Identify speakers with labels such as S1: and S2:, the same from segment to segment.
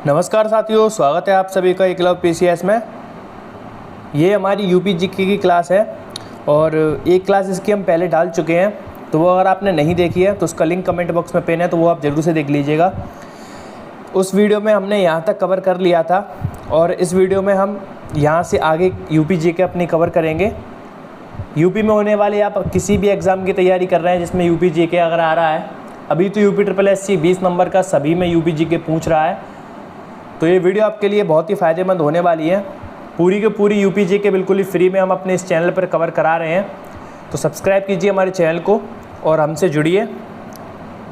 S1: नमस्कार साथियों, स्वागत है आप सभी का एकलव्य पीसीएस में। ये हमारी यूपी जीके की क्लास है और एक क्लास इसकी हम पहले डाल चुके हैं, तो वो अगर आपने नहीं देखी है तो उसका लिंक कमेंट बॉक्स में पिन है, तो वो आप ज़रूर से देख लीजिएगा। उस वीडियो में हमने यहाँ तक कवर कर लिया था और इस वीडियो में हम यहाँ से आगे यूपी जीके अपनी कवर करेंगे। यूपी में होने वाले आप किसी भी एग्ज़ाम की तैयारी कर रहे हैं जिसमें यूपी जीके अगर आ रहा है, अभी तो यूपी SSC 20 नंबर का सभी में यूपी जीके पूछ रहा है, तो ये वीडियो आपके लिए बहुत ही फ़ायदेमंद होने वाली है। पूरी की पूरी यूपी जीके बिल्कुल ही फ्री में हम अपने इस चैनल पर कवर करा रहे हैं, तो सब्सक्राइब कीजिए हमारे चैनल को और हमसे जुड़िए।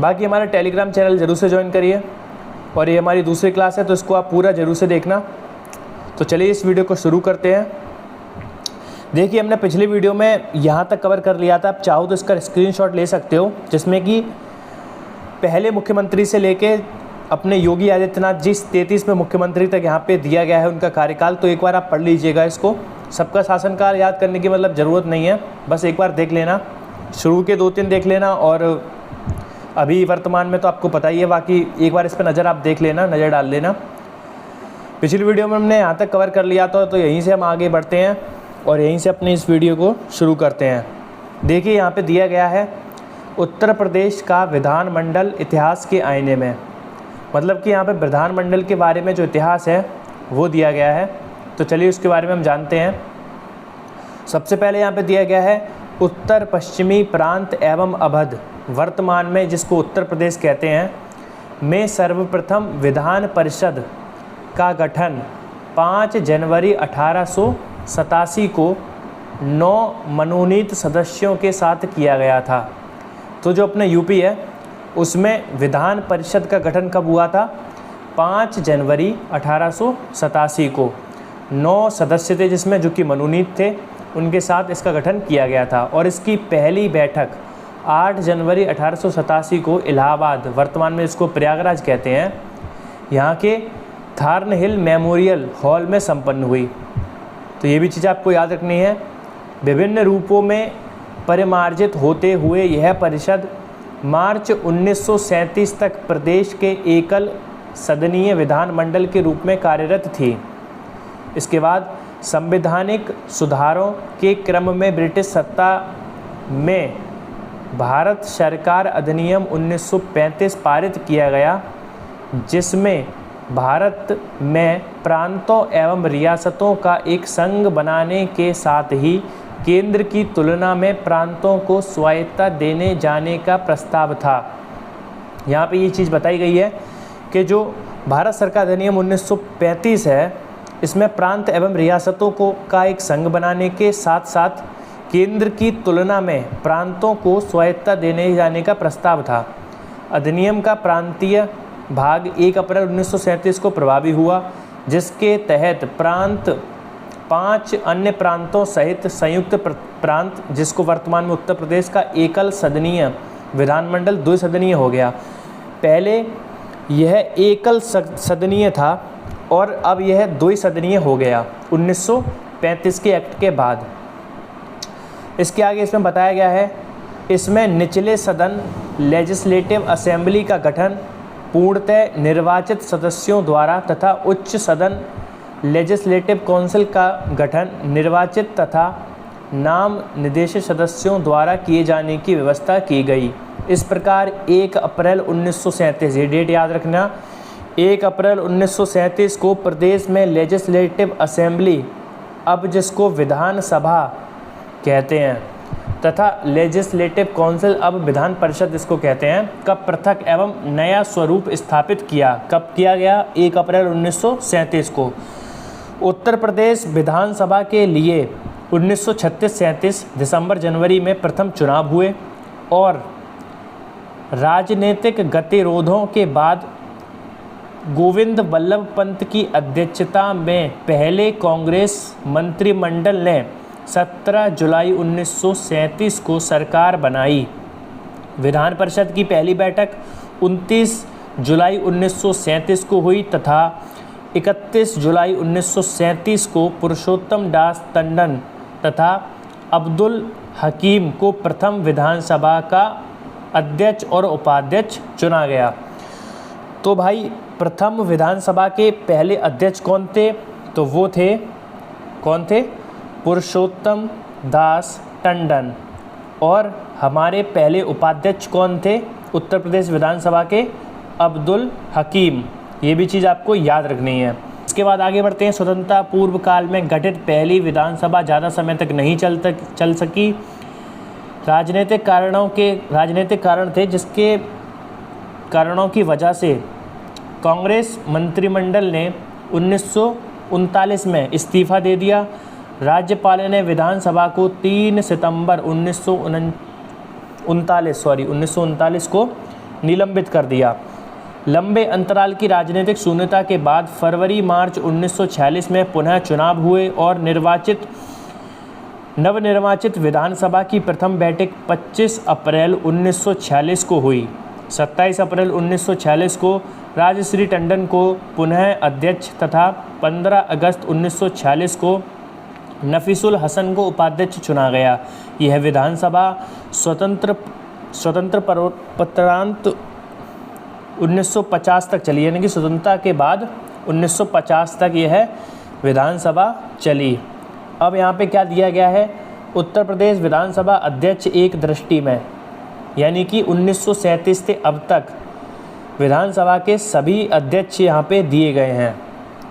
S1: बाकी हमारा टेलीग्राम चैनल ज़रूर से ज्वाइन करिए और ये हमारी दूसरी क्लास है, तो इसको आप पूरा ज़रूर से देखना। तो चलिए इस वीडियो को शुरू करते हैं। देखिए, हमने पिछली वीडियो में यहाँ तक कवर कर लिया था। आप चाहो तो इसका स्क्रीनशॉट ले सकते हो, जिसमें कि पहले मुख्यमंत्री से लेके अपने योगी आदित्यनाथ जी 33वें मुख्यमंत्री तक यहाँ पे दिया गया है उनका कार्यकाल। तो एक बार आप पढ़ लीजिएगा इसको। सबका शासनकाल याद करने की मतलब ज़रूरत नहीं है, बस एक बार देख लेना, शुरू के 2-3 देख लेना और अभी वर्तमान में तो आपको पता ही है। बाकी एक बार इस पर नज़र आप देख लेना, नज़र डाल लेना। पिछली वीडियो में हमने यहाँ तक कवर कर लिया था, तो यहीं से हम आगे बढ़ते हैं और यहीं से अपनी इस वीडियो को शुरू करते हैं। देखिए, यहाँ पर दिया गया है उत्तर प्रदेश का विधानमंडल इतिहास के आईने में, मतलब कि यहाँ पे विधानमंडल के बारे में जो इतिहास है वो दिया गया है। तो चलिए उसके बारे में हम जानते हैं। सबसे पहले यहाँ पे दिया गया है उत्तर पश्चिमी प्रांत एवं अवध, वर्तमान में जिसको उत्तर प्रदेश कहते हैं, में सर्वप्रथम विधान परिषद का गठन 5 जनवरी 1887 को 9 मनोनीत सदस्यों के साथ किया गया था। तो जो अपने यूपी है उसमें विधान परिषद का गठन कब हुआ था? 5 जनवरी 1887 को 9 सदस्य थे जिसमें जो कि मनोनीत थे, उनके साथ इसका गठन किया गया था। और इसकी पहली बैठक 8 जनवरी 1887 को इलाहाबाद, वर्तमान में इसको प्रयागराज कहते हैं, यहाँ के थार्नहिल मेमोरियल हॉल में संपन्न हुई। तो ये भी चीज़ आपको याद रखनी है। विभिन्न रूपों में परिमार्जित होते हुए यह परिषद मार्च 1937 तक प्रदेश के एकल सदनीय विधानमंडल के रूप में कार्यरत थी। इसके बाद संवैधानिक सुधारों के क्रम में ब्रिटिश सत्ता में भारत सरकार अधिनियम 1935 पारित किया गया, जिसमें भारत में प्रांतों एवं रियासतों का एक संघ बनाने के साथ ही केंद्र की तुलना में प्रांतों को स्वायत्तता देने जाने का प्रस्ताव था। यहाँ पे ये चीज़ बताई गई है कि जो भारत सरकार अधिनियम 1935 है, इसमें प्रांत एवं रियासतों को का एक संघ बनाने के साथ साथ केंद्र की तुलना में प्रांतों को स्वायत्तता देने जाने का प्रस्ताव था। अधिनियम का प्रांतीय भाग 1 अप्रैल 1937 को प्रभावी हुआ, जिसके तहत प्रांत 5 अन्य प्रांतों सहित संयुक्त प्रांत, जिसको वर्तमान में उत्तर प्रदेश का एकल सदनीय विधानमंडल 2 सदनीय हो गया। पहले यह एकल सदनीय था और अब यह 2 सदनीय हो गया 1935 के एक्ट के बाद। इसके आगे इसमें बताया गया है, इसमें निचले सदन लेजिस्लेटिव असेंबली का गठन पूर्णतः निर्वाचित सदस्यों द्वारा तथा उच्च सदन लेजिस्लेटिव काउंसिल का गठन निर्वाचित तथा नाम निर्देशित सदस्यों द्वारा किए जाने की व्यवस्था की गई। इस प्रकार 1 अप्रैल 1937, ये डेट याद रखना, 1 अप्रैल 1937 को प्रदेश में लेजिस्लेटिव असेंबली, अब जिसको विधानसभा कहते हैं, तथा लेजिस्लेटिव काउंसिल, अब विधान परिषद जिसको कहते हैं, का पृथक एवं नया स्वरूप स्थापित किया। कब किया गया? 1 अप्रैल 1937 को। उत्तर प्रदेश विधानसभा के लिए 1936-37 दिसंबर-जनवरी में प्रथम चुनाव हुए और राजनीतिक गतिरोधों के बाद गोविंद वल्लभ पंत की अध्यक्षता में पहले कांग्रेस मंत्रिमंडल ने 17 जुलाई 1937 को सरकार बनाई। विधान परिषद की पहली बैठक 29 जुलाई 1937 को हुई तथा 31 जुलाई 1937 को पुरुषोत्तम दास टंडन तथा अब्दुल हकीम को प्रथम विधानसभा का अध्यक्ष और उपाध्यक्ष चुना गया। तो भाई प्रथम विधानसभा के पहले अध्यक्ष कौन थे? तो वो थे, कौन थे? पुरुषोत्तम दास टंडन। और हमारे पहले उपाध्यक्ष कौन थे उत्तर प्रदेश विधानसभा के? अब्दुल हकीम। ये भी चीज़ आपको याद रखनी है। इसके बाद आगे बढ़ते हैं। स्वतंत्रता पूर्व काल में गठित पहली विधानसभा ज़्यादा समय तक नहीं चल सकी। राजनीतिक कारण थे, जिसके कारणों की वजह से कांग्रेस मंत्रिमंडल ने 1939 में इस्तीफा दे दिया। राज्यपाल ने विधानसभा को 3 सितंबर 1939 को निलंबित कर दिया। लंबे अंतराल की राजनीतिक शून्यता के बाद फरवरी-मार्च 1946 में पुनः चुनाव हुए और नवनिर्वाचित विधानसभा की प्रथम बैठक 25 अप्रैल 1946 को हुई। 27 अप्रैल 1946 को राजश्री टंडन को पुनः अध्यक्ष तथा 15 अगस्त 1946 को नफीसुल हसन को उपाध्यक्ष चुना गया। यह विधानसभा स्वतंत्र परोपरांत 1950 तक चली, यानी कि स्वतंत्रता के बाद 1950 तक यह विधानसभा चली। अब यहाँ पे क्या दिया गया है? उत्तर प्रदेश विधानसभा अध्यक्ष एक दृष्टि में, यानी कि 1937 से अब तक विधानसभा के सभी अध्यक्ष यहाँ पे दिए गए हैं।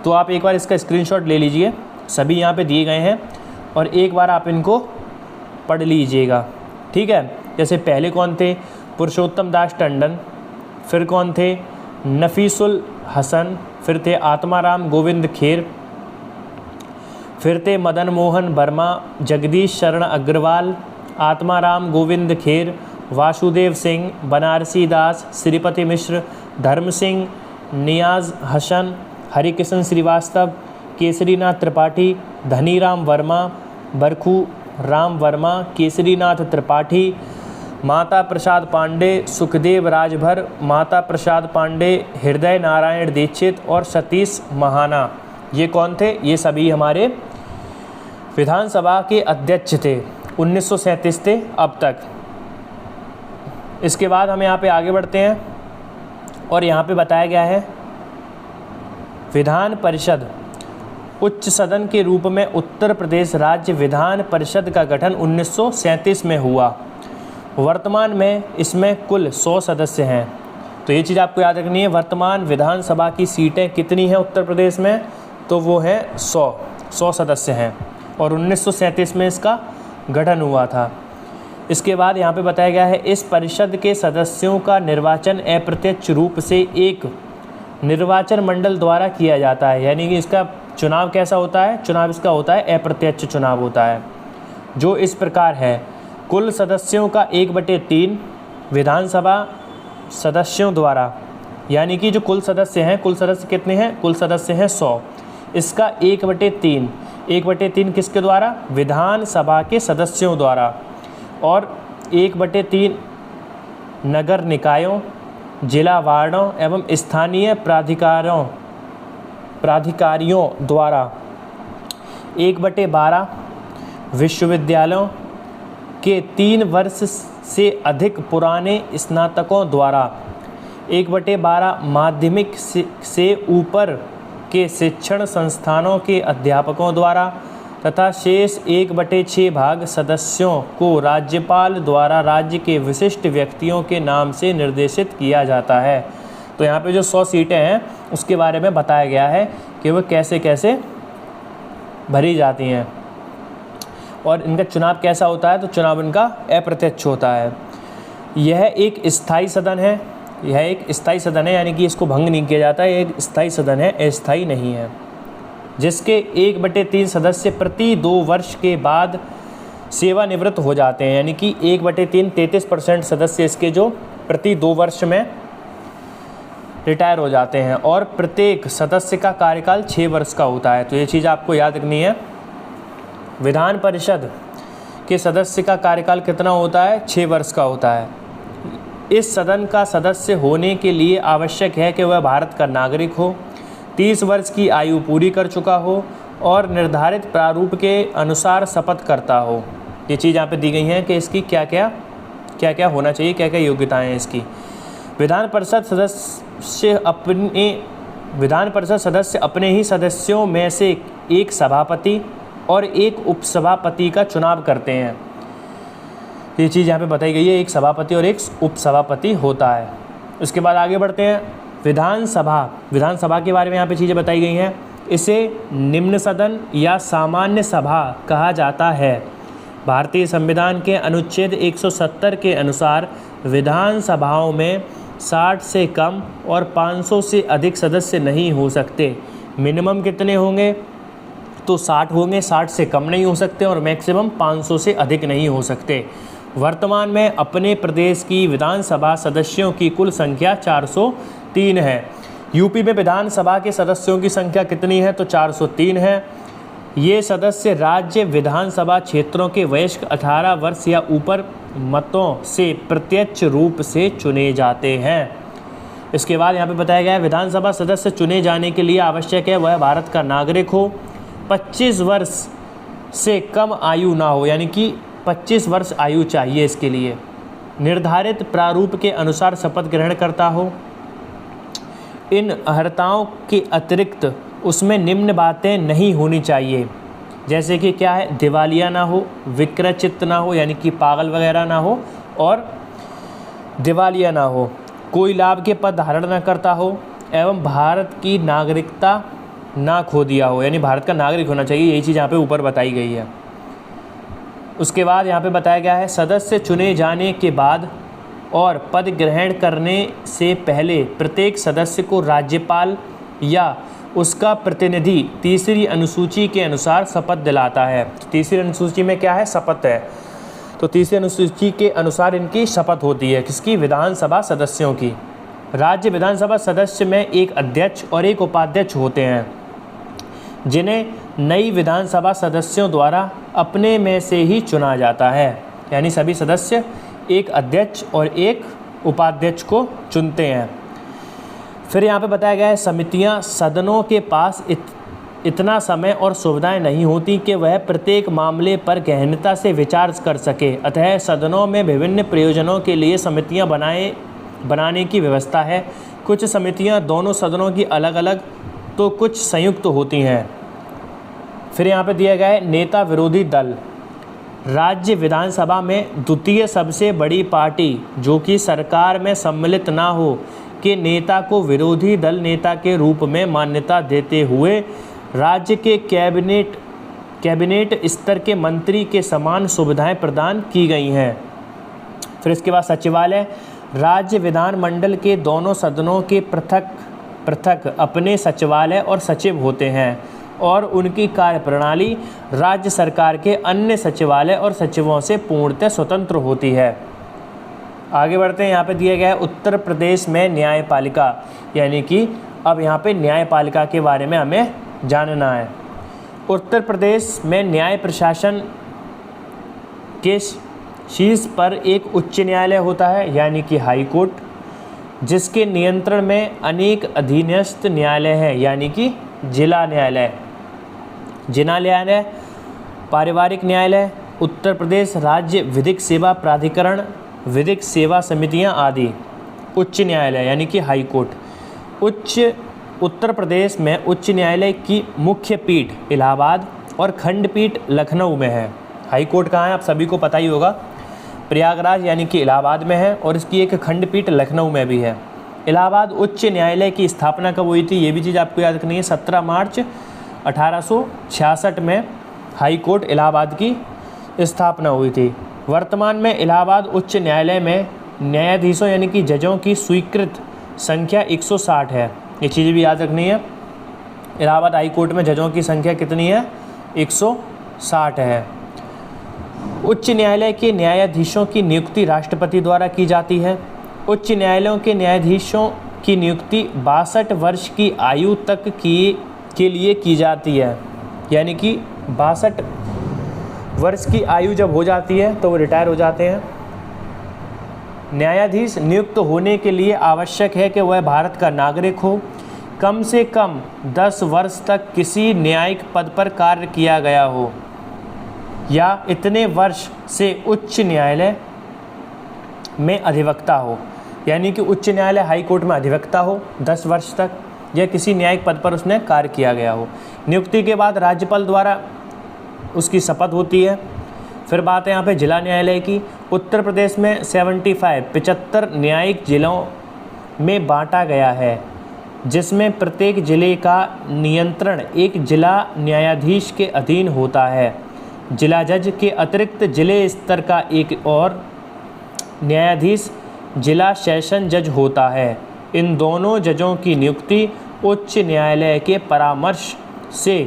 S1: तो आप एक बार इसका स्क्रीनशॉट ले लीजिए, सभी यहाँ पे दिए गए हैं और एक बार आप इनको पढ़ लीजिएगा, ठीक है। जैसे पहले कौन थे? पुरुषोत्तम दास टंडन। फिर कौन थे? नफीसुल हसन। फिर थे आत्माराम गोविंद खेर। फिर थे मदन मोहन वर्मा, जगदीश शरण अग्रवाल, आत्माराम गोविंद खेर, वासुदेव सिंह, बनारसी दास, श्रीपति मिश्र, धर्म सिंह, नियाज हसन, हरिकिशन श्रीवास्तव, केसरीनाथ त्रिपाठी, धनीराम वर्मा, बरखू राम वर्मा, केसरीनाथ त्रिपाठी, माता प्रसाद पांडे, सुखदेव राजभर, माता प्रसाद पांडे, हृदय नारायण दीक्षित और सतीश महाना। ये कौन थे? ये सभी हमारे विधानसभा के अध्यक्ष थे 1937 से अब तक। इसके बाद हम यहाँ पे आगे बढ़ते हैं और यहाँ पे बताया गया है विधान परिषद उच्च सदन के रूप में उत्तर प्रदेश राज्य विधान परिषद का गठन 1937 में हुआ। वर्तमान में इसमें कुल 100 सदस्य हैं। तो ये चीज़ आपको याद रखनी है। वर्तमान विधानसभा की सीटें कितनी हैं उत्तर प्रदेश में? तो वो हैं 100 सदस्य हैं और 1937 में इसका गठन हुआ था। इसके बाद यहाँ पे बताया गया है इस परिषद के सदस्यों का निर्वाचन अप्रत्यक्ष रूप से एक निर्वाचन मंडल द्वारा किया जाता है, यानी कि इसका चुनाव कैसा होता है? चुनाव इसका होता है अप्रत्यक्ष चुनाव होता है, जो इस प्रकार है। कुल सदस्यों का 1/3 विधानसभा सदस्यों द्वारा, यानी कि जो कुल सदस्य हैं, कुल सदस्य कितने हैं? कुल सदस्य हैं 100। इसका 1/3 किसके द्वारा? विधानसभा के सदस्यों द्वारा। और 1/3 नगर निकायों, जिला वार्डों एवं स्थानीय प्राधिकारियों द्वारा। 1/12 विश्वविद्यालयों के 3 वर्ष से अधिक पुराने स्नातकों द्वारा। 1/12 माध्यमिक से ऊपर के शिक्षण संस्थानों के अध्यापकों द्वारा तथा शेष 1/6 भाग सदस्यों को राज्यपाल द्वारा राज्य के विशिष्ट व्यक्तियों के नाम से निर्देशित किया जाता है। तो यहाँ पे जो 100 सीटें हैं उसके बारे में बताया गया है कि वो कैसे कैसे भरी जाती हैं और इनका चुनाव कैसा होता है। तो चुनाव इनका अप्रत्यक्ष होता है। यह एक स्थायी सदन है, यानी कि इसको भंग नहीं किया जाता है। एक स्थायी सदन है, अस्थायी नहीं है, जिसके 1/3 सदस्य प्रति 2 वर्ष के बाद सेवानिवृत्त हो जाते हैं, यानी कि 1/3 33% सदस्य इसके जो प्रति 2 वर्ष में रिटायर हो जाते हैं और प्रत्येक सदस्य का कार्यकाल 6 वर्ष का होता है। तो ये चीज़ आपको याद रखनी है। विधान परिषद के सदस्य का कार्यकाल कितना होता है? 6 वर्ष का होता है। इस सदन का सदस्य होने के लिए आवश्यक है कि वह भारत का नागरिक हो, 30 वर्ष की आयु पूरी कर चुका हो और निर्धारित प्रारूप के अनुसार शपथ करता हो। ये चीज़ यहाँ पे दी गई है कि इसकी क्या क्या होना चाहिए, क्या क्या योग्यताएं हैं इसकी। विधान परिषद सदस्य अपने विधान परिषद सदस्य अपने ही सदस्यों में से एक सभापति और एक उपसभापति का चुनाव करते हैं। ये चीज़ यहाँ पे बताई गई है, एक सभापति और एक उपसभापति होता है। उसके बाद आगे बढ़ते हैं। विधानसभा के बारे में यहाँ पे चीज़ें बताई गई हैं। इसे निम्न सदन या सामान्य सभा कहा जाता है। भारतीय संविधान के अनुच्छेद 170 के अनुसार विधानसभाओं में 60 से कम और 500 से अधिक सदस्य नहीं हो सकते। मिनिमम कितने होंगे? तो 60 होंगे, 60 से कम नहीं हो सकते और मैक्सिमम 500 से अधिक नहीं हो सकते। वर्तमान में अपने प्रदेश की विधानसभा सदस्यों की कुल संख्या 403 है। यूपी में विधानसभा के सदस्यों की संख्या कितनी है? तो 403 है। ये सदस्य राज्य विधानसभा क्षेत्रों के वयस्क 18 वर्ष या ऊपर मतों से प्रत्यक्ष रूप से चुने जाते हैं। इसके बाद यहाँ पे बताया गया है विधानसभा सदस्य चुने जाने के लिए आवश्यक है वह भारत का नागरिक हो, 25 वर्ष से कम आयु ना हो, यानी कि 25 वर्ष आयु चाहिए इसके लिए, निर्धारित प्रारूप के अनुसार शपथ ग्रहण करता हो। इन अर्हताओं के अतिरिक्त उसमें निम्न बातें नहीं होनी चाहिए, जैसे कि क्या है? दिवालिया ना हो, विक्रयचित्त ना हो, यानी कि पागल वगैरह ना हो, और दिवालिया ना हो, कोई लाभ के पद धारण ना करता हो, एवं भारत की नागरिकता ना खो दिया हो, यानी भारत का नागरिक होना चाहिए। यही चीज़ यहाँ पे ऊपर बताई गई है। उसके बाद यहाँ पे बताया गया है सदस्य चुने जाने के बाद और पद ग्रहण करने से पहले प्रत्येक सदस्य को राज्यपाल या उसका प्रतिनिधि तीसरी अनुसूची के अनुसार शपथ दिलाता है। तो तीसरी अनुसूची में क्या है? शपथ है। तो तीसरी अनुसूची के अनुसार इनकी शपथ होती है। किसकी? विधानसभा सदस्यों की। राज्य विधानसभा सदस्य में एक अध्यक्ष और एक उपाध्यक्ष होते हैं, जिन्हें नई विधानसभा सदस्यों द्वारा अपने में से ही चुना जाता है। यानी सभी सदस्य एक अध्यक्ष और एक उपाध्यक्ष को चुनते हैं। फिर यहाँ पे बताया गया है समितियाँ सदनों के पास इतना समय और सुविधाएं नहीं होती कि वह प्रत्येक मामले पर गहनता से विचार कर सके। अतः सदनों में विभिन्न प्रयोजनों के लिए समितियाँ बनाने की व्यवस्था है। कुछ समितियाँ दोनों सदनों की अलग अलग तो कुछ संयुक्त होती हैं। फिर यहाँ पे दिया गया है नेता विरोधी दल। राज्य विधानसभा में द्वितीय सबसे बड़ी पार्टी जो कि सरकार में सम्मिलित ना हो के नेता को विरोधी दल नेता के रूप में मान्यता देते हुए राज्य के कैबिनेट स्तर के मंत्री के समान सुविधाएं प्रदान की गई हैं। फिर इसके बाद सचिवालय। राज्य विधानमंडल के दोनों सदनों के पृथक अपने सचिवालय और सचिव होते हैं और उनकी कार्यप्रणाली राज्य सरकार के अन्य सचिवालय और सचिवों से पूर्णतः स्वतंत्र होती है। आगे बढ़ते हैं। यहाँ पे दिया गया है उत्तर प्रदेश में न्यायपालिका, यानी कि अब यहाँ पे न्यायपालिका के बारे में हमें जानना है। उत्तर प्रदेश में न्याय प्रशासन के शीर्ष पर एक उच्च न्यायालय होता है, यानी कि हाई कोर्ट, जिसके नियंत्रण में अनेक अधीनस्थ न्यायालय हैं, यानी कि जिला न्यायालय, पारिवारिक न्यायालय, उत्तर प्रदेश राज्य विधिक सेवा प्राधिकरण, विधिक सेवा समितियां आदि। उच्च न्यायालय यानी कि हाई कोर्ट। उत्तर प्रदेश में उच्च न्यायालय की मुख्य पीठ इलाहाबाद और खंडपीठ लखनऊ में है। हाई कोर्ट कहाँ है? आप सभी को पता ही होगा, प्रयागराज यानी कि इलाहाबाद में है, और इसकी एक खंडपीठ लखनऊ में भी है। इलाहाबाद उच्च न्यायालय की स्थापना कब हुई थी? ये भी चीज़ आपको याद रखनी है। 17 मार्च 1866 में हाई कोर्ट इलाहाबाद की स्थापना हुई थी। वर्तमान में इलाहाबाद उच्च न्यायालय में न्यायाधीशों यानी कि जजों की स्वीकृत संख्या 160 है। ये चीज़ें भी याद रखनी है। इलाहाबाद हाई कोर्ट में जजों की संख्या कितनी है? 160 है। उच्च न्यायालय के न्यायाधीशों की नियुक्ति राष्ट्रपति द्वारा की जाती है। उच्च न्यायालयों के न्यायाधीशों की नियुक्ति 62 वर्ष की आयु तक के लिए की जाती है, यानी कि 62 वर्ष की आयु जब हो जाती है तो वो रिटायर हो जाते हैं। न्यायाधीश नियुक्त होने के लिए आवश्यक है कि वह भारत का नागरिक हो, कम से कम 10 वर्ष तक किसी न्यायिक पद पर कार्य किया गया हो, या इतने वर्ष से उच्च न्यायालय में अधिवक्ता हो, यानी कि उच्च न्यायालय हाई कोर्ट में अधिवक्ता हो 10 वर्ष तक, या किसी न्यायिक पद पर उसने कार्य किया गया हो। नियुक्ति के बाद राज्यपाल द्वारा उसकी शपथ होती है। फिर बात है यहाँ पे जिला न्यायालय की। उत्तर प्रदेश में 75 न्यायिक जिलों में बांटा गया है, जिसमें प्रत्येक जिले का नियंत्रण एक जिला न्यायाधीश के अधीन होता है। जिला जज के अतिरिक्त जिले स्तर का एक और न्यायाधीश जिला सेशन जज होता है। इन दोनों जजों की नियुक्ति उच्च न्यायालय के परामर्श से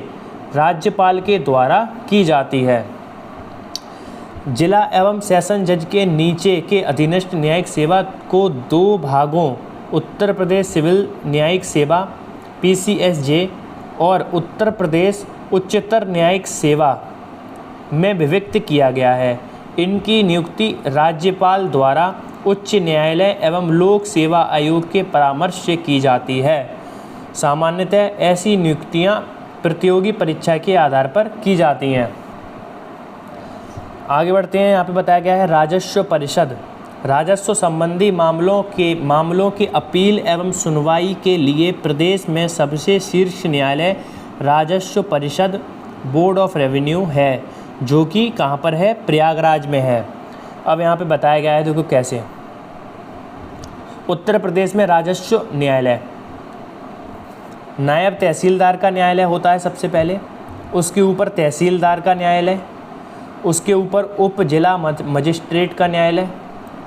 S1: राज्यपाल के द्वारा की जाती है। जिला एवं सेशन जज के नीचे के अधीनस्थ न्यायिक सेवा को 2 भागों उत्तर प्रदेश सिविल न्यायिक सेवा PCSJ और उत्तर प्रदेश उच्चतर न्यायिक सेवा में विभक्त किया गया है। इनकी नियुक्ति राज्यपाल द्वारा उच्च न्यायालय एवं लोक सेवा आयोग के परामर्श से की जाती है। सामान्यतः ऐसी नियुक्तियां प्रतियोगी परीक्षा के आधार पर की जाती हैं। आगे बढ़ते हैं। यहाँ पे बताया गया है राजस्व परिषद। राजस्व संबंधी मामलों के अपील एवं सुनवाई के लिए प्रदेश में सबसे शीर्ष न्यायालय राजस्व परिषद बोर्ड ऑफ रेवेन्यू है, जो कि कहाँ पर है? प्रयागराज में है। अब यहाँ पे बताया गया है, देखो कैसे। उत्तर प्रदेश में राजस्व न्यायालय नायब तहसीलदार का न्यायालय होता है सबसे पहले, उसके ऊपर तहसीलदार का न्यायालय, उसके ऊपर उप जिला मजिस्ट्रेट का न्यायालय,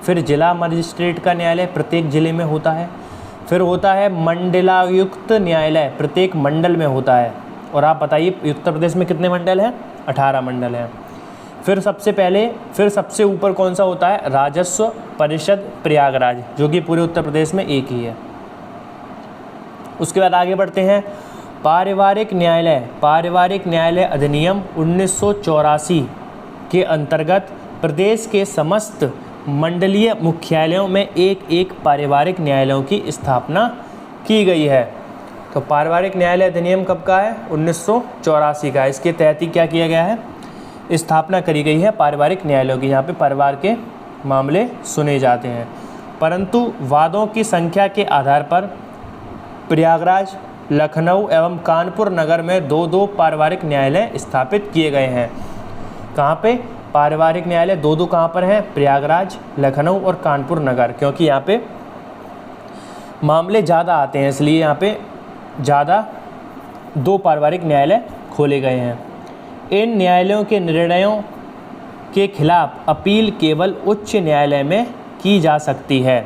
S1: फिर जिला मजिस्ट्रेट का न्यायालय प्रत्येक जिले में होता है, फिर होता है मंडलायुक्त न्यायालय प्रत्येक मंडल में होता है। और आप बताइए उत्तर प्रदेश में कितने मंडल हैं? 18 मंडल हैं। फिर सबसे ऊपर कौन सा होता है? राजस्व परिषद प्रयागराज, जो कि पूरे उत्तर प्रदेश में एक ही है। उसके बाद आगे बढ़ते हैं। पारिवारिक न्यायालय अधिनियम 1984 के अंतर्गत प्रदेश के समस्त मंडलीय मुख्यालयों में एक पारिवारिक न्यायालयों की स्थापना की गई है। तो पारिवारिक न्यायालय अधिनियम कब का है? 1984 का। इसके तहत ही क्या किया गया है? स्थापना करी गई है पारिवारिक न्यायालयों की। यहाँ पे परिवार के मामले सुने जाते हैं, परंतु वादों की संख्या के आधार पर प्रयागराज, लखनऊ एवं कानपुर नगर में 2 पारिवारिक न्यायालय स्थापित किए गए हैं। कहाँ पे? पारिवारिक न्यायालय 2 कहाँ पर हैं? प्रयागराज, लखनऊ और कानपुर नगर, क्योंकि यहाँ पे मामले ज़्यादा आते हैं, इसलिए यहाँ पे ज़्यादा 2 पारिवारिक न्यायालय खोले गए हैं। इन न्यायालयों के निर्णयों के खिलाफ अपील केवल उच्च न्यायालय में की जा सकती है।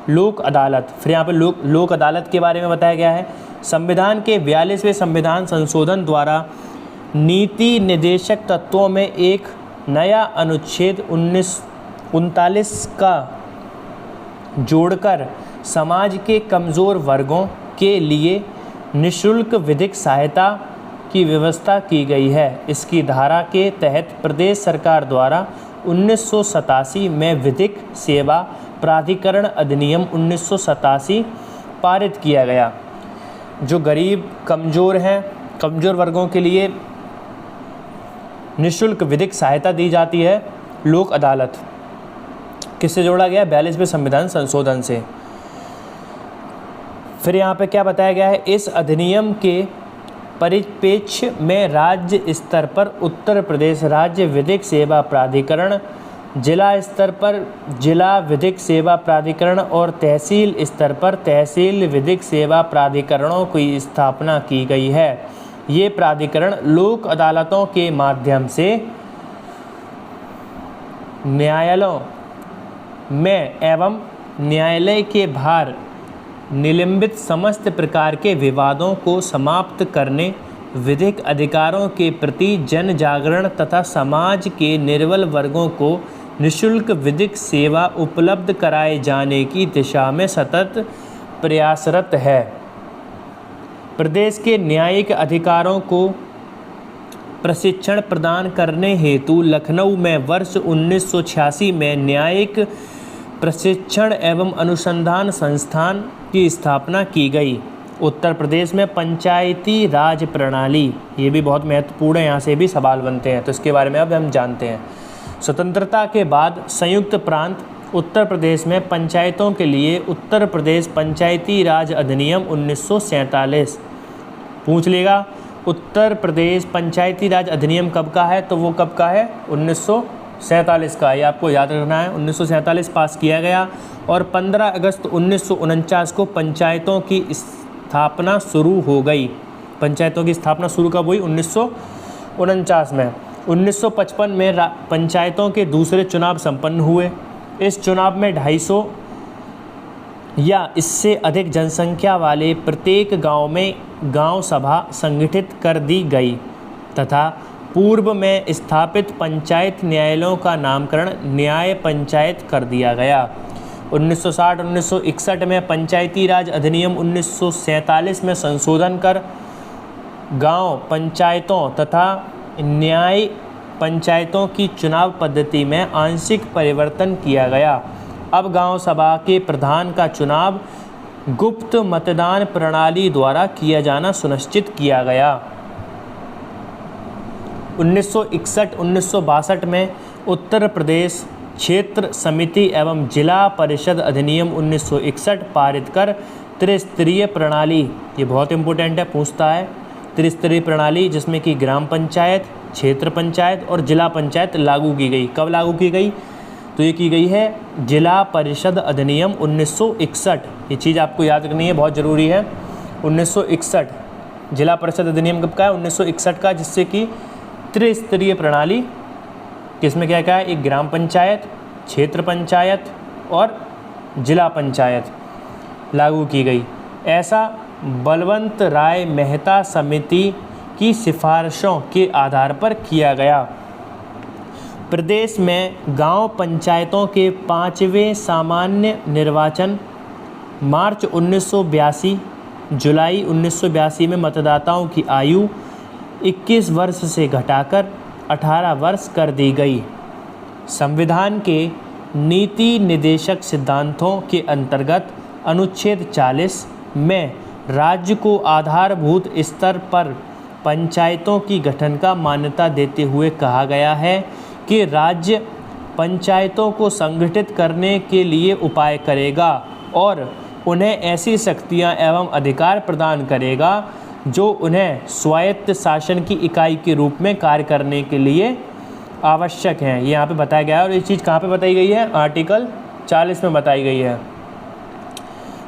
S1: लोक अदालत, फिर यहाँ पे लोक अदालत के बारे में बताया गया है। संविधान के 42वें संविधान संशोधन द्वारा नीति निर्देशक तत्वों में एक नया अनुच्छेद 1939 का जोड़कर समाज के कमज़ोर वर्गों के लिए निःशुल्क विधिक सहायता की व्यवस्था की गई है। इसकी धारा के तहत प्रदेश सरकार द्वारा 1987 में विधिक सेवा प्राधिकरण अधिनियम 1987 पारित किया गया, जो गरीब कमज़ोर वर्गों के लिए निःशुल्क विधिक सहायता दी जाती है। लोक अदालत किससे जोड़ा गया? 42वें संविधान संशोधन से। फिर यहाँ पे क्या बताया गया है? इस अधिनियम के परिप्रेक्ष्य में राज्य स्तर पर उत्तर प्रदेश राज्य विधिक सेवा प्राधिकरण, जिला स्तर पर जिला विधिक सेवा प्राधिकरण और तहसील स्तर पर तहसील विधिक सेवा प्राधिकरणों की स्थापना की गई है। ये प्राधिकरण लोक अदालतों के माध्यम से न्यायालयों में एवं न्यायालय के बाहर निलंबित समस्त प्रकार के विवादों को समाप्त करने, विधिक अधिकारों के प्रति जन जागरण तथा समाज के निर्बल वर्गों को निःशुल्क विधिक सेवा उपलब्ध कराए जाने की दिशा में सतत प्रयासरत है। प्रदेश के न्यायिक अधिकारों को प्रशिक्षण प्रदान करने हेतु लखनऊ में वर्ष 1986 में न्यायिक प्रशिक्षण एवं अनुसंधान संस्थान की स्थापना की गई। उत्तर प्रदेश में पंचायती राज प्रणाली, ये भी बहुत महत्वपूर्ण है, यहाँ से भी सवाल बनते हैं, तो इसके बारे में अब हम जानते हैं। स्वतंत्रता के बाद संयुक्त प्रांत उत्तर प्रदेश में पंचायतों के लिए उत्तर प्रदेश पंचायती राज अधिनियम 1947 पूछ लेगा। उत्तर प्रदेश पंचायती राज अधिनियम कब का है? तो वो कब का है? 1947 का। ये आपको याद रखना है। 1947 पास किया गया और 15 अगस्त 1949 को पंचायतों की स्थापना शुरू हो गई। पंचायतों की स्थापना शुरू कब हुई? 1949 में। 1955 में पंचायतों के दूसरे चुनाव संपन्न हुए। इस चुनाव में 250 या इससे अधिक जनसंख्या वाले प्रत्येक गांव में गांव सभा संगठित कर दी गई तथा पूर्व में स्थापित पंचायत न्यायालयों का नामकरण न्याय पंचायत कर दिया गया। 1960-1961 में पंचायती राज अधिनियम 1947 में संशोधन कर गांव पंचायतों तथा न्याय पंचायतों की चुनाव पद्धति में आंशिक परिवर्तन किया गया। अब गांव सभा के प्रधान का चुनाव गुप्त मतदान प्रणाली द्वारा किया जाना सुनिश्चित किया गया। 1961-1962 में उत्तर प्रदेश क्षेत्र समिति एवं जिला परिषद अधिनियम 1961 पारित कर त्रिस्तरीय प्रणाली, ये बहुत इंपॉर्टेंट है, पूछता है, त्रिस्तरीय प्रणाली जिसमें कि ग्राम पंचायत, क्षेत्र पंचायत और जिला पंचायत लागू की गई। कब लागू की गई? तो ये की गई है जिला परिषद अधिनियम 1961। ये चीज़ आपको याद रखनी है, बहुत ज़रूरी है। 1961 जिला परिषद अधिनियम कब का है? 1961 का, जिससे कि त्रिस्तरीय प्रणाली किसमें क्या क्या है? एक ग्राम पंचायत, क्षेत्र पंचायत और जिला पंचायत लागू की गई। ऐसा बलवंत राय मेहता समिति की सिफारिशों के आधार पर किया गया। प्रदेश में गांव पंचायतों के 5वें सामान्य निर्वाचन मार्च 1982 जुलाई 1982 में मतदाताओं की आयु 21 वर्ष से घटाकर 18 वर्ष कर दी गई। संविधान के नीति निर्देशक सिद्धांतों के अंतर्गत अनुच्छेद 40 में राज्य को आधारभूत स्तर पर पंचायतों की गठन का मान्यता देते हुए कहा गया है कि राज्य पंचायतों को संगठित करने के लिए उपाय करेगा और उन्हें ऐसी शक्तियां एवं अधिकार प्रदान करेगा जो उन्हें स्वायत्त शासन की इकाई के रूप में कार्य करने के लिए आवश्यक हैं। ये यहाँ पे बताया गया है और ये चीज़ कहाँ पे बताई गई है? आर्टिकल 40 में बताई गई है।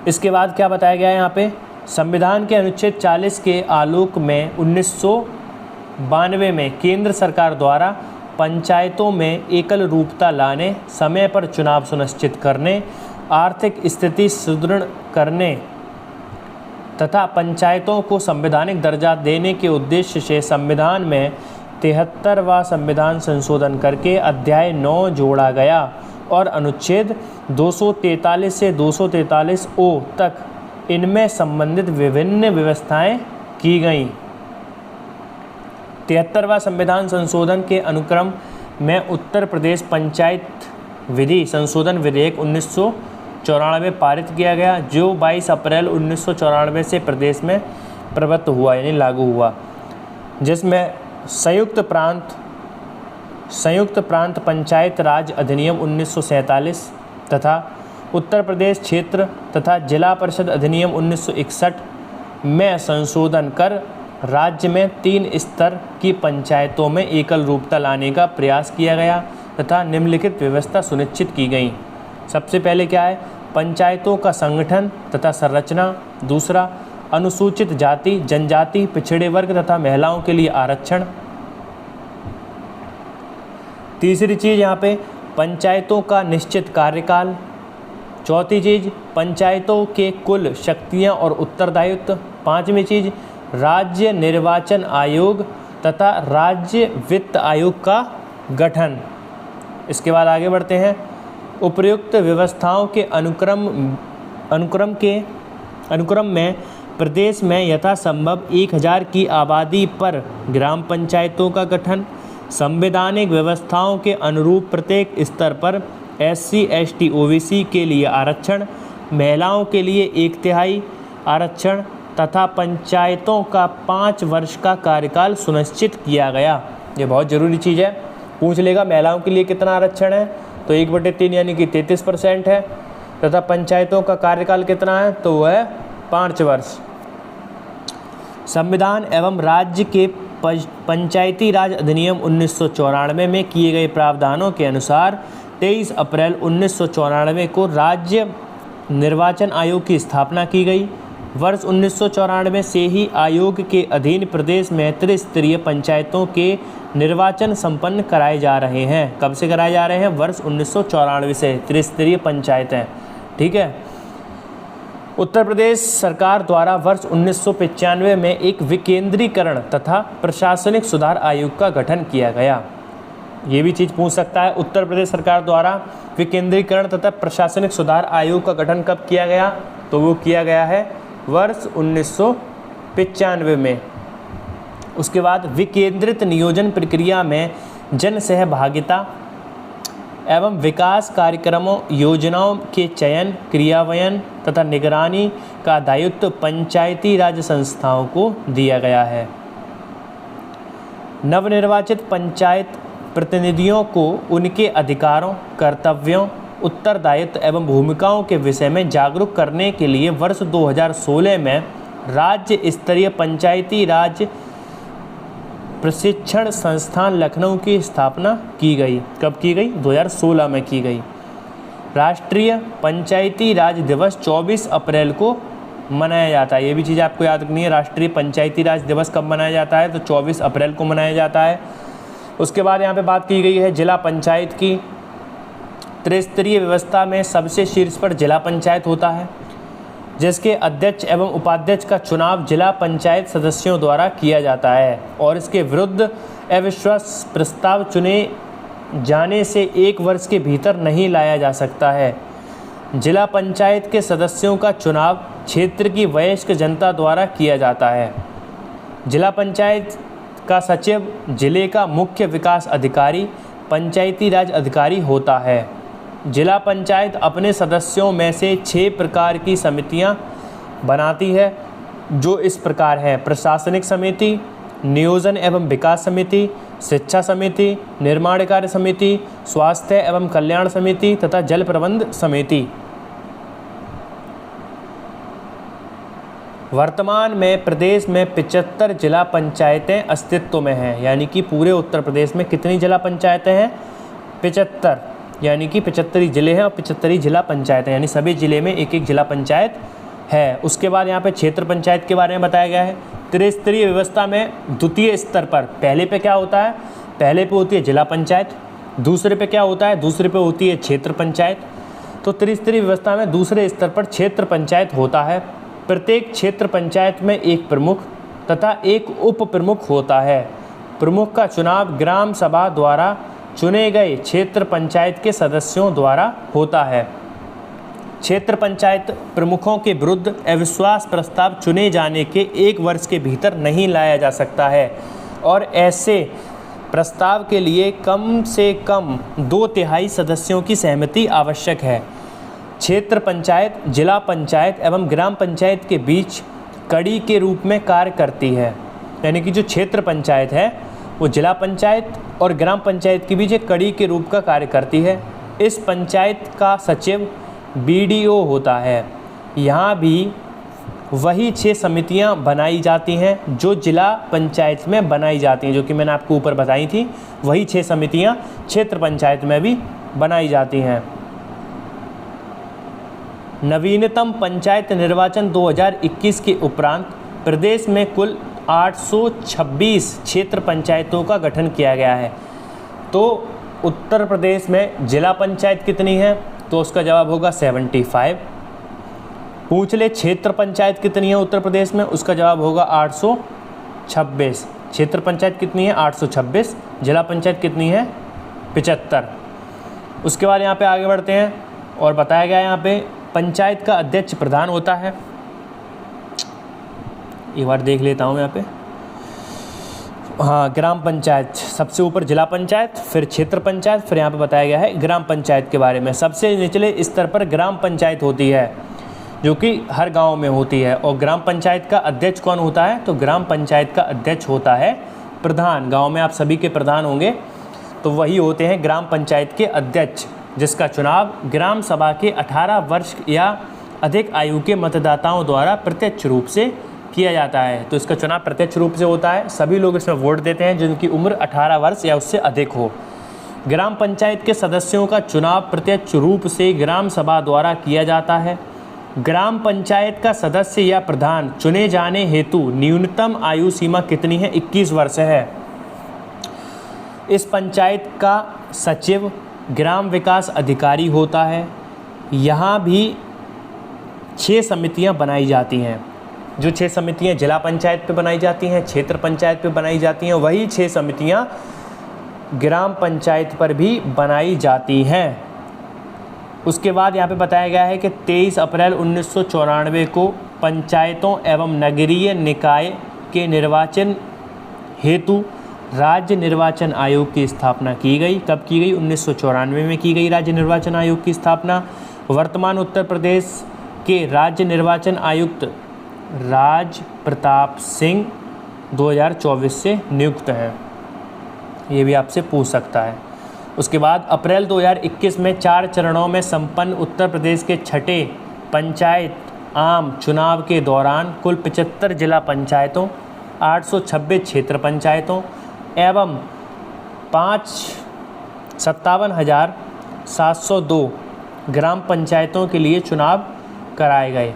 S1: इसके बाद क्या बताया गया है यहाँ पे? संविधान के अनुच्छेद 40 के आलोक में 1992 में केंद्र सरकार द्वारा पंचायतों में एकल रूपता लाने, समय पर चुनाव सुनिश्चित करने, आर्थिक स्थिति सुदृढ़ करने तथा पंचायतों को संवैधानिक दर्जा देने के उद्देश्य से संविधान में 73वां संविधान संशोधन करके अध्याय 9 जोड़ा गया और अनुच्छेद 243 से 243 ओ तक इनमें संबंधित विभिन्न व्यवस्थाएं की गईं। 73वां संविधान संशोधन के अनुक्रम में उत्तर प्रदेश पंचायत विधि संशोधन विधेयक 1994 पारित किया गया, जो 22 अप्रैल 1994 से प्रदेश में प्रवृत्त हुआ यानी लागू हुआ, जिसमें संयुक्त प्रांत पंचायत राज अधिनियम 1947 तथा उत्तर प्रदेश क्षेत्र तथा जिला परिषद अधिनियम 1961 में संशोधन कर राज्य में 3 स्तर की पंचायतों में एकल रूपता लाने का प्रयास किया गया तथा निम्नलिखित व्यवस्था सुनिश्चित की गई। सबसे पहले क्या है? पंचायतों का संगठन तथा संरचना। दूसरा, अनुसूचित जाति, जनजाति, पिछड़े वर्ग तथा महिलाओं के लिए आरक्षण। तीसरी चीज़ यहाँ पे पंचायतों का निश्चित कार्यकाल। चौथी चीज़ पंचायतों के कुल शक्तियाँ और उत्तरदायित्व। पाँचवीं चीज़ राज्य निर्वाचन आयोग तथा राज्य वित्त आयोग का गठन। इसके बाद आगे बढ़ते हैं। उपर्युक्त व्यवस्थाओं के अनुक्रम में प्रदेश में यथासंभव 1000 की आबादी पर ग्राम पंचायतों का गठन। संवैधानिक व्यवस्थाओं के अनुरूप प्रत्येक स्तर पर SC, ST, OBC के लिए आरक्षण, महिलाओं के लिए 1/3 आरक्षण तथा पंचायतों का 5 वर्ष का कार्यकाल सुनिश्चित किया गया। ये बहुत ज़रूरी चीज़ है, पूछ लेगा महिलाओं के लिए कितना आरक्षण है तो 1/3 यानी कि 33% है, तथा पंचायतों का कार्यकाल कितना है, तो वह है 5 वर्ष। संविधान एवं राज्य के पंचायती राज अधिनियम 1994 में किए गए प्रावधानों के अनुसार 23 अप्रैल 1994 को राज्य निर्वाचन आयोग की स्थापना की गई। वर्ष 1994 से ही आयोग के अधीन प्रदेश में त्रिस्तरीय पंचायतों के निर्वाचन संपन्न कराए जा रहे हैं। कब से कराए जा रहे हैं, वर्ष 1994 से त्रिस्तरीय पंचायतें, ठीक है। उत्तर प्रदेश सरकार द्वारा वर्ष 1995 में एक विकेंद्रीकरण तथा प्रशासनिक सुधार आयोग का गठन किया गया। ये भी चीज़ पूछ सकता है, उत्तर प्रदेश सरकार द्वारा विकेंद्रीकरण तथा प्रशासनिक सुधार आयोग का गठन कब किया गया, तो वो किया गया है वर्ष 1995 में। उसके बाद विकेंद्रित नियोजन प्रक्रिया में जन सहभागिता एवं विकास कार्यक्रमों योजनाओं के चयन, क्रियान्वयन तथा निगरानी का दायित्व पंचायती राज संस्थाओं को दिया गया है। नवनिर्वाचित पंचायत प्रतिनिधियों को उनके अधिकारों, कर्तव्यों, उत्तरदायित्व एवं भूमिकाओं के विषय में जागरूक करने के लिए वर्ष 2016 में राज्य स्तरीय पंचायती राज प्रशिक्षण संस्थान लखनऊ की स्थापना की गई। कब की गई, 2016 में की गई। राष्ट्रीय पंचायती राज दिवस 24 अप्रैल को मनाया जाता है। ये भी चीज़ आपको याद रखनी है, राष्ट्रीय पंचायती राज दिवस कब मनाया जाता है, तो 24 अप्रैल को मनाया जाता है। उसके बाद यहाँ पे बात की गई है जिला पंचायत की। त्रिस्तरीय व्यवस्था में सबसे शीर्ष पर जिला पंचायत होता है, जिसके अध्यक्ष एवं उपाध्यक्ष का चुनाव जिला पंचायत सदस्यों द्वारा किया जाता है और इसके विरुद्ध अविश्वास प्रस्ताव चुने जाने से 1 वर्ष के भीतर नहीं लाया जा सकता है। जिला पंचायत के सदस्यों का चुनाव क्षेत्र की वयस्क जनता द्वारा किया जाता है। जिला पंचायत का सचिव जिले का मुख्य विकास अधिकारी, पंचायती राज अधिकारी होता है। जिला पंचायत अपने सदस्यों में से 6 प्रकार की समितियां बनाती है, जो इस प्रकार हैं: प्रशासनिक समिति, नियोजन एवं विकास समिति, शिक्षा समिति, निर्माण कार्य समिति, स्वास्थ्य एवं कल्याण समिति तथा जल प्रबंध समिति। वर्तमान में प्रदेश में 75 जिला पंचायतें अस्तित्व में हैं, यानी कि पूरे उत्तर प्रदेश में कितनी जिला पंचायतें हैं, 75, यानी कि 75 ज़िले हैं और 75 जिला पंचायतें, यानी सभी ज़िले में एक एक जिला पंचायत है। उसके बाद यहाँ पे क्षेत्र पंचायत के बारे में बताया गया है। त्रिस्तरीय व्यवस्था में द्वितीय स्तर पर पहले पे क्या होता है, पहले पे होती है जिला पंचायत, दूसरे पे क्या होता है, दूसरे पे होती है क्षेत्र पंचायत। तो त्रिस्तरीय व्यवस्था में दूसरे स्तर पर क्षेत्र पंचायत होता है। प्रत्येक क्षेत्र पंचायत में एक प्रमुख तथा एक उप प्रमुख होता है। प्रमुख का चुनाव ग्राम सभा द्वारा चुने गए क्षेत्र पंचायत के सदस्यों द्वारा होता है। क्षेत्र पंचायत प्रमुखों के विरुद्ध अविश्वास प्रस्ताव चुने जाने के 1 वर्ष के भीतर नहीं लाया जा सकता है और ऐसे प्रस्ताव के लिए कम से कम 2/3 सदस्यों की सहमति आवश्यक है। क्षेत्र पंचायत जिला पंचायत एवं ग्राम पंचायत के बीच कड़ी के रूप में कार्य करती है, यानी कि जो क्षेत्र पंचायत है वो जिला पंचायत और ग्राम पंचायत के बीच एक कड़ी के रूप का कार्य करती है। इस पंचायत का सचिव BDO होता है। यहाँ भी वही 6 समितियाँ बनाई जाती हैं जो जिला पंचायत में बनाई जाती हैं, जो कि मैंने आपको ऊपर बताई थी। वही 6 समितियाँ क्षेत्र पंचायत में भी बनाई जाती हैं। नवीनतम पंचायत निर्वाचन 2021 के उपरांत प्रदेश में कुल 826 क्षेत्र पंचायतों का गठन किया गया है। तो उत्तर प्रदेश में जिला पंचायत कितनी है, तो उसका जवाब होगा 75। पूछ ले क्षेत्र पंचायत कितनी है उत्तर प्रदेश में, उसका जवाब होगा 826। क्षेत्र पंचायत कितनी है, 826। जिला पंचायत कितनी है, 75। उसके बाद यहाँ पे आगे बढ़ते हैं और बताया गया है यहाँ पे पंचायत का अध्यक्ष प्रधान होता है। एक बार देख लेता हूँ यहाँ पे। हाँ, ग्राम पंचायत सबसे ऊपर जिला पंचायत, फिर क्षेत्र पंचायत, फिर यहाँ पे बताया गया है ग्राम पंचायत के बारे में। सबसे निचले स्तर पर ग्राम पंचायत होती है जो कि हर गांव में होती है। और ग्राम पंचायत का अध्यक्ष कौन होता है, तो ग्राम पंचायत का अध्यक्ष होता है प्रधान। गांव में आप सभी के प्रधान होंगे तो वही होते हैं ग्राम पंचायत के अध्यक्ष। जिसका चुनाव ग्राम सभा के 18 वर्ष या अधिक आयु के मतदाताओं द्वारा प्रत्यक्ष रूप से किया जाता है। तो इसका चुनाव प्रत्यक्ष रूप से होता है, सभी लोग इसमें वोट देते हैं जिनकी उम्र 18 वर्ष या उससे अधिक हो। ग्राम पंचायत के सदस्यों का चुनाव प्रत्यक्ष रूप से ग्राम सभा द्वारा किया जाता है। ग्राम पंचायत का सदस्य या प्रधान चुने जाने हेतु न्यूनतम आयु सीमा कितनी है? 21 वर्ष है। इस पंचायत का सचिव ग्राम विकास अधिकारी होता है। यहाँ भी 6 समितियाँ बनाई जाती हैं। जो 6 समितियाँ जिला पंचायत पे बनाई जाती हैं, क्षेत्र पंचायत पे बनाई जाती हैं, वही 6 समितियाँ ग्राम पंचायत पर भी बनाई जाती हैं। उसके बाद यहाँ पे बताया गया है कि 23 अप्रैल 1994 को पंचायतों एवं नगरीय निकाय के निर्वाचन हेतु राज्य निर्वाचन आयोग की स्थापना की गई। कब की गई? 1994 में की गई राज्य निर्वाचन आयोग की स्थापना। वर्तमान उत्तर प्रदेश के राज्य निर्वाचन आयुक्त राज प्रताप सिंह 2024 से नियुक्त हैं। ये भी आपसे पूछ सकता है। उसके बाद अप्रैल 2021 में 4 चरणों में संपन्न उत्तर प्रदेश के 6ठे पंचायत आम चुनाव के दौरान कुल 75 जिला पंचायतों, 826 क्षेत्र पंचायतों एवं 57,702 ग्राम पंचायतों के लिए चुनाव कराए गए।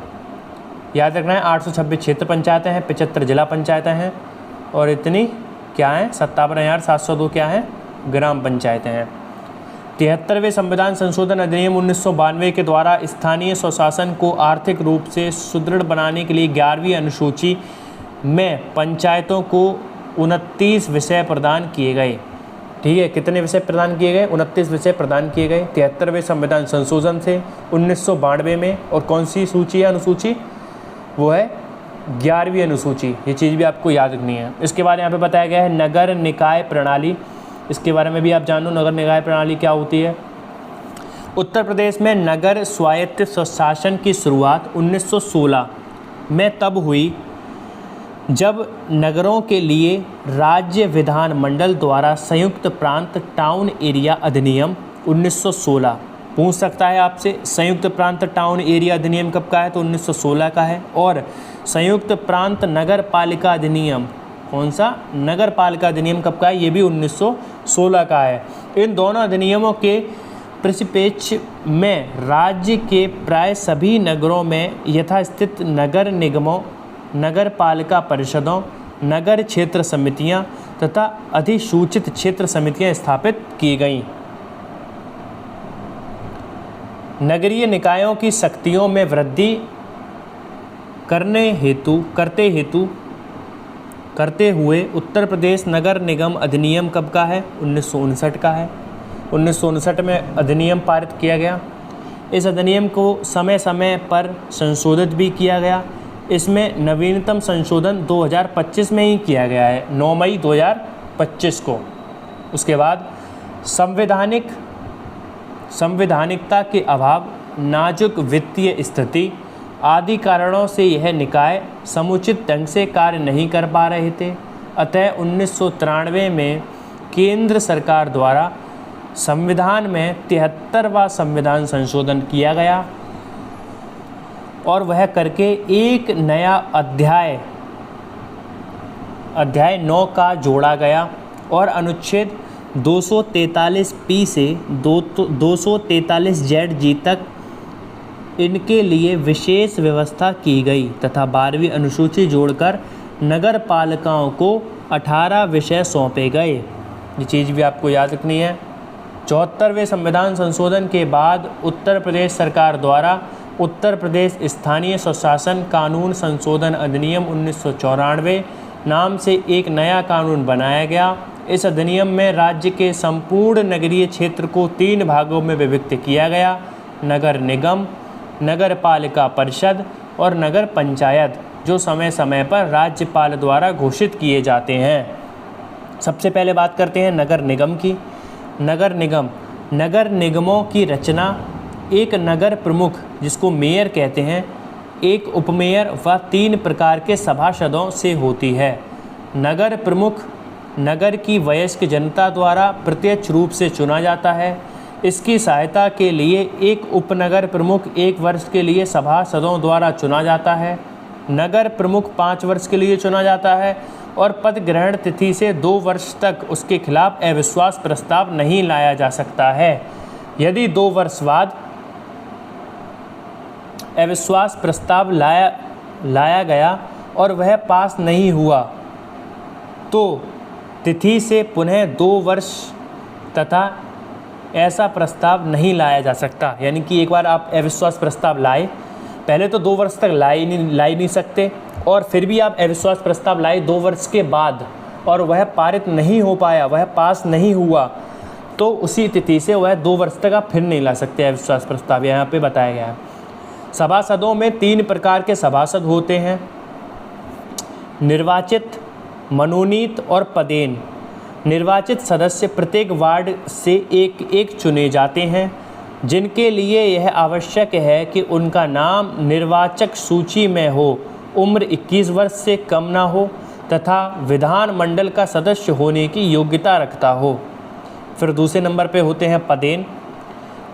S1: याद रखना है 826 क्षेत्र पंचायतें हैं, 75 जिला पंचायतें हैं और इतनी क्या हैं? 57,702 क्या हैं? ग्राम पंचायतें हैं। 73वें संविधान संशोधन अधिनियम 1992 के द्वारा स्थानीय स्वशासन को आर्थिक रूप से सुदृढ़ बनाने के लिए 11वीं अनुसूची में पंचायतों को 29 विषय प्रदान किए गए। ठीक है, कितने विषय प्रदान किए गए? 29 विषय प्रदान किए गए 73वें संविधान संशोधन से 1992 में। और कौन सी सूची है? अनुसूची वो है 11वीं अनुसूची। ये चीज़ भी आपको याद रखनी है। इसके बाद यहाँ पे बताया गया है नगर निकाय प्रणाली। इसके बारे में भी आप जानो, नगर निकाय प्रणाली क्या होती है। उत्तर प्रदेश में नगर स्वायत्त स्वशासन की शुरुआत 1916 में तब हुई जब नगरों के लिए राज्य विधान मंडल द्वारा संयुक्त प्रांत टाउन एरिया अधिनियम 1916 पूछ सकता है आपसे। संयुक्त प्रांत टाउन एरिया अधिनियम कब का है? तो 1916 का है। और संयुक्त प्रांत नगर पालिका अधिनियम, कौन सा? नगर पालिका अधिनियम कब का है? ये भी 1916 का है। इन दोनों अधिनियमों के परिप्रेक्ष्य में राज्य के प्राय सभी नगरों में यथास्थित नगर निगमों, नगर पालिका परिषदों, नगर क्षेत्र समितियां तथा अधिसूचित क्षेत्र समितियां स्थापित की गईं। नगरीय निकायों की शक्तियों में वृद्धि करते हुए उत्तर प्रदेश नगर निगम अधिनियम कब का है? 1959 का है। 1959 में अधिनियम पारित किया गया। इस अधिनियम को समय समय पर संशोधित भी किया गया। इसमें नवीनतम संशोधन 2025 में ही किया गया है, 9 मई 2025 को। उसके बाद संवैधानिकता के अभाव, नाजुक वित्तीय स्थिति आदि कारणों से यह निकाय समुचित ढंग से कार्य नहीं कर पा रहे थे। अतः 1993 में केंद्र सरकार द्वारा संविधान में 73वां संविधान संशोधन किया गया और वह करके एक नया अध्याय 9 का जोड़ा गया और अनुच्छेद 243P से 243ZG तक इनके लिए विशेष व्यवस्था की गई तथा 12वीं अनुसूची जोड़कर नगर पालिकाओं को 18 विषय सौंपे गए। ये चीज़ भी आपको याद रखनी है। 74वें संविधान संशोधन के बाद उत्तर प्रदेश सरकार द्वारा उत्तर प्रदेश स्थानीय स्वशासन कानून संशोधन अधिनियम 1994 नाम से एक नया कानून बनाया गया। इस अधिनियम में राज्य के संपूर्ण नगरीय क्षेत्र को 3 भागों में विभक्त किया गया: नगर निगम, नगर पालिका परिषद और नगर पंचायत, जो समय समय पर राज्यपाल द्वारा घोषित किए जाते हैं। सबसे पहले बात करते हैं नगर निगम की। नगर निगमों की रचना एक नगर प्रमुख, जिसको मेयर कहते हैं, एक उपमेयर व 3 प्रकार के सभासदों से होती है। नगर प्रमुख नगर की वयस्क जनता द्वारा प्रत्यक्ष रूप से चुना जाता है। इसकी सहायता के लिए एक उपनगर प्रमुख 1 वर्ष के लिए सभासदों द्वारा चुना जाता है। नगर प्रमुख 5 वर्ष के लिए चुना जाता है और पद ग्रहण तिथि से 2 वर्ष तक उसके खिलाफ अविश्वास प्रस्ताव नहीं लाया जा सकता है। यदि 2 वर्ष बाद अविश्वास प्रस्ताव लाया गया और वह पास नहीं हुआ तो तिथि से पुनः 2 वर्ष तथा ऐसा प्रस्ताव नहीं लाया जा सकता। यानी कि एक बार आप अविश्वास प्रस्ताव लाए, पहले तो 2 वर्ष तक ला नहीं सकते, और फिर भी आप अविश्वास प्रस्ताव लाए 2 वर्ष के बाद और वह पारित नहीं हो पाया, वह पास नहीं हुआ, तो उसी तिथि से वह 2 वर्ष तक आप फिर नहीं ला सकते अविश्वास प्रस्ताव। यहाँ पे बताया गया है। सभासदों में 3 प्रकार के सभासद होते हैं: निर्वाचित, मनोनीत और पदेन। निर्वाचित सदस्य प्रत्येक वार्ड से एक चुने जाते हैं, जिनके लिए यह आवश्यक है कि उनका नाम निर्वाचक सूची में हो, उम्र 21 वर्ष से कम ना हो तथा विधानमंडल का सदस्य होने की योग्यता रखता हो। फिर दूसरे नंबर पे होते हैं पदेन।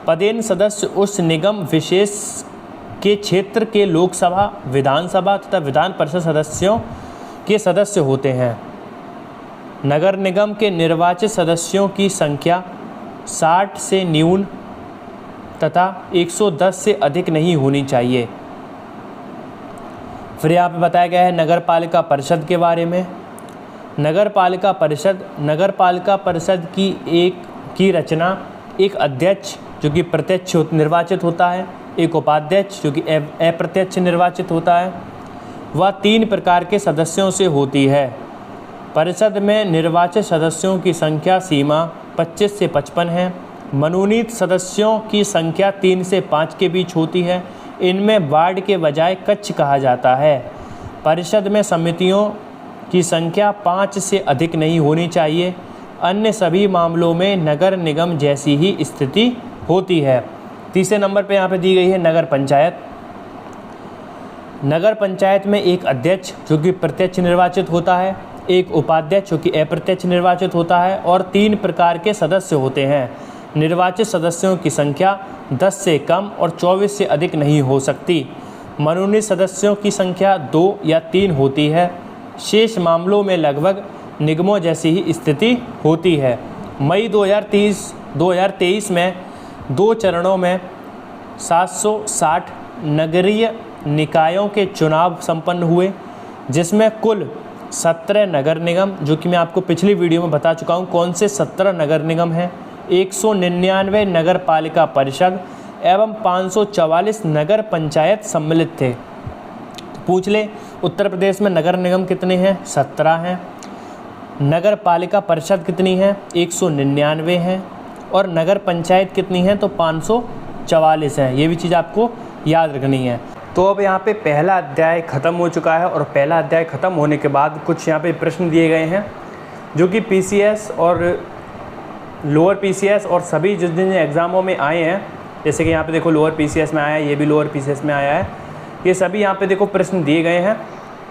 S1: पदेन सदस्य उस निगम विशेष के क्षेत्र के लोकसभा, विधानसभा तथा विधान परिषद सदस्यों के सदस्य होते हैं। नगर निगम के निर्वाचित सदस्यों की संख्या 60 से न्यून तथा 110 से अधिक नहीं होनी चाहिए। फिर यहाँ पे बताया गया है नगर पालिका परिषद के बारे में। नगर पालिका परिषद की रचना एक अध्यक्ष जो कि प्रत्यक्ष निर्वाचित होता है, एक उपाध्यक्ष जो कि अप्रत्यक्ष निर्वाचित होता है, वह 3 प्रकार के सदस्यों से होती है। परिषद में निर्वाचित सदस्यों की संख्या सीमा 25 से 55 है। मनोनीत सदस्यों की संख्या 3 से 5 के बीच होती है। इनमें वार्ड के बजाय कक्ष कहा जाता है। परिषद में समितियों की संख्या 5 से अधिक नहीं होनी चाहिए। अन्य सभी मामलों में नगर निगम जैसी ही स्थिति होती है। तीसरे नंबर पे यहाँ पे दी गई है नगर पंचायत। नगर पंचायत में एक अध्यक्ष जो कि प्रत्यक्ष निर्वाचित होता है, एक उपाध्यक्ष जो कि अप्रत्यक्ष निर्वाचित होता है और 3 प्रकार के सदस्य होते हैं। निर्वाचित सदस्यों की संख्या 10 से कम और 24 से अधिक नहीं हो सकती। मनोनीत सदस्यों की संख्या 2 या 3 होती है। शेष मामलों में लगभग निगमों जैसी ही स्थिति होती है। मई 2023 में 2 चरणों में 760 नगरीय निकायों के चुनाव संपन्न हुए, जिसमें कुल 17 नगर निगम, जो कि मैं आपको पिछली वीडियो में बता चुका हूँ कौन से 17 नगर निगम हैं, 199 नगर पालिका परिषद एवं 544 नगर पंचायत सम्मिलित थे। तो पूछ ले उत्तर प्रदेश में नगर निगम कितने हैं? 17 हैं। नगर पालिका परिषद कितनी है? 199 हैं। और नगर पंचायत कितनी है? तो 544 हैं। ये भी चीज़ आपको याद रखनी है। तो अब यहाँ पे पहला अध्याय ख़त्म हो चुका है और पहला अध्याय ख़त्म होने के बाद कुछ यहाँ पे प्रश्न दिए गए हैं जो कि पीसीएस और लोअर पीसीएस और सभी जिस जिन एग्ज़ामों में आए हैं, जैसे कि यहाँ पे देखो लोअर पीसीएस में आया है, ये भी लोअर पीसीएस में आया है, ये सभी यहाँ पे देखो प्रश्न दिए गए हैं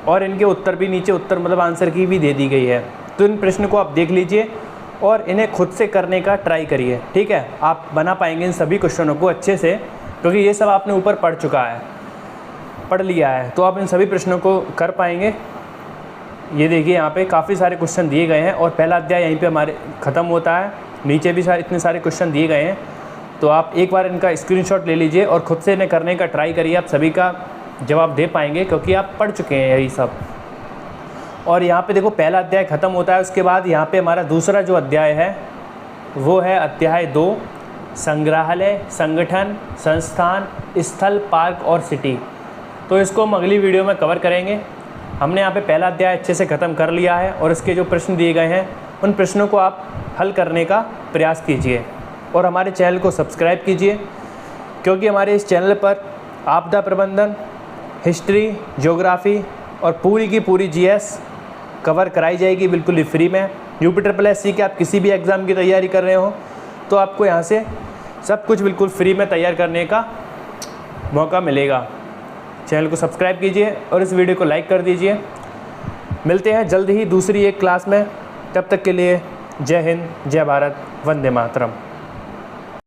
S1: और इनके उत्तर भी नीचे उत्तर मतलब आंसर की भी दे दी गई है। तो इन प्रश्न को आप देख लीजिए और इन्हें खुद से करने का ट्राई करिए, ठीक है। आप बना पाएंगे इन सभी क्वेश्चनों को अच्छे से, क्योंकि ये सब आपने ऊपर पढ़ लिया है, तो आप इन सभी प्रश्नों को कर पाएंगे। ये देखिए यहाँ पे काफ़ी सारे क्वेश्चन दिए गए हैं और पहला अध्याय यहीं पे हमारे ख़त्म होता है। नीचे भी इतने सारे क्वेश्चन दिए गए हैं, तो आप एक बार इनका स्क्रीनशॉट ले लीजिए और ख़ुद से इन्हें करने का ट्राई करिए। आप सभी का जवाब दे पाएंगे क्योंकि आप पढ़ चुके हैं यही सब। और यहाँ पे देखो पहला अध्याय ख़त्म होता है, उसके बाद यहाँ पे हमारा दूसरा जो अध्याय है वो है अध्याय 2, संग्रहालय, संगठन, संस्थान, स्थल, पार्क और सिटी। तो इसको हम अगली वीडियो में कवर करेंगे। हमने यहाँ पे पहला अध्याय अच्छे से ख़त्म कर लिया है और इसके जो प्रश्न दिए गए हैं उन प्रश्नों को आप हल करने का प्रयास कीजिए और हमारे चैनल को सब्सक्राइब कीजिए, क्योंकि हमारे इस चैनल पर आपदा प्रबंधन, हिस्ट्री, ज्योग्राफी और पूरी की पूरी जीएस कवर कराई जाएगी बिल्कुल ही फ्री में। UPSSC के आप किसी भी एग्ज़ाम की तैयारी कर रहे हो तो आपको यहाँ से सब कुछ बिल्कुल फ्री में तैयार करने का मौका मिलेगा। चैनल को सब्सक्राइब कीजिए और इस वीडियो को लाइक कर दीजिए। मिलते हैं जल्द ही दूसरी एक क्लास में, तब तक के लिए जय हिंद, जय भारत, वंदे मातरम।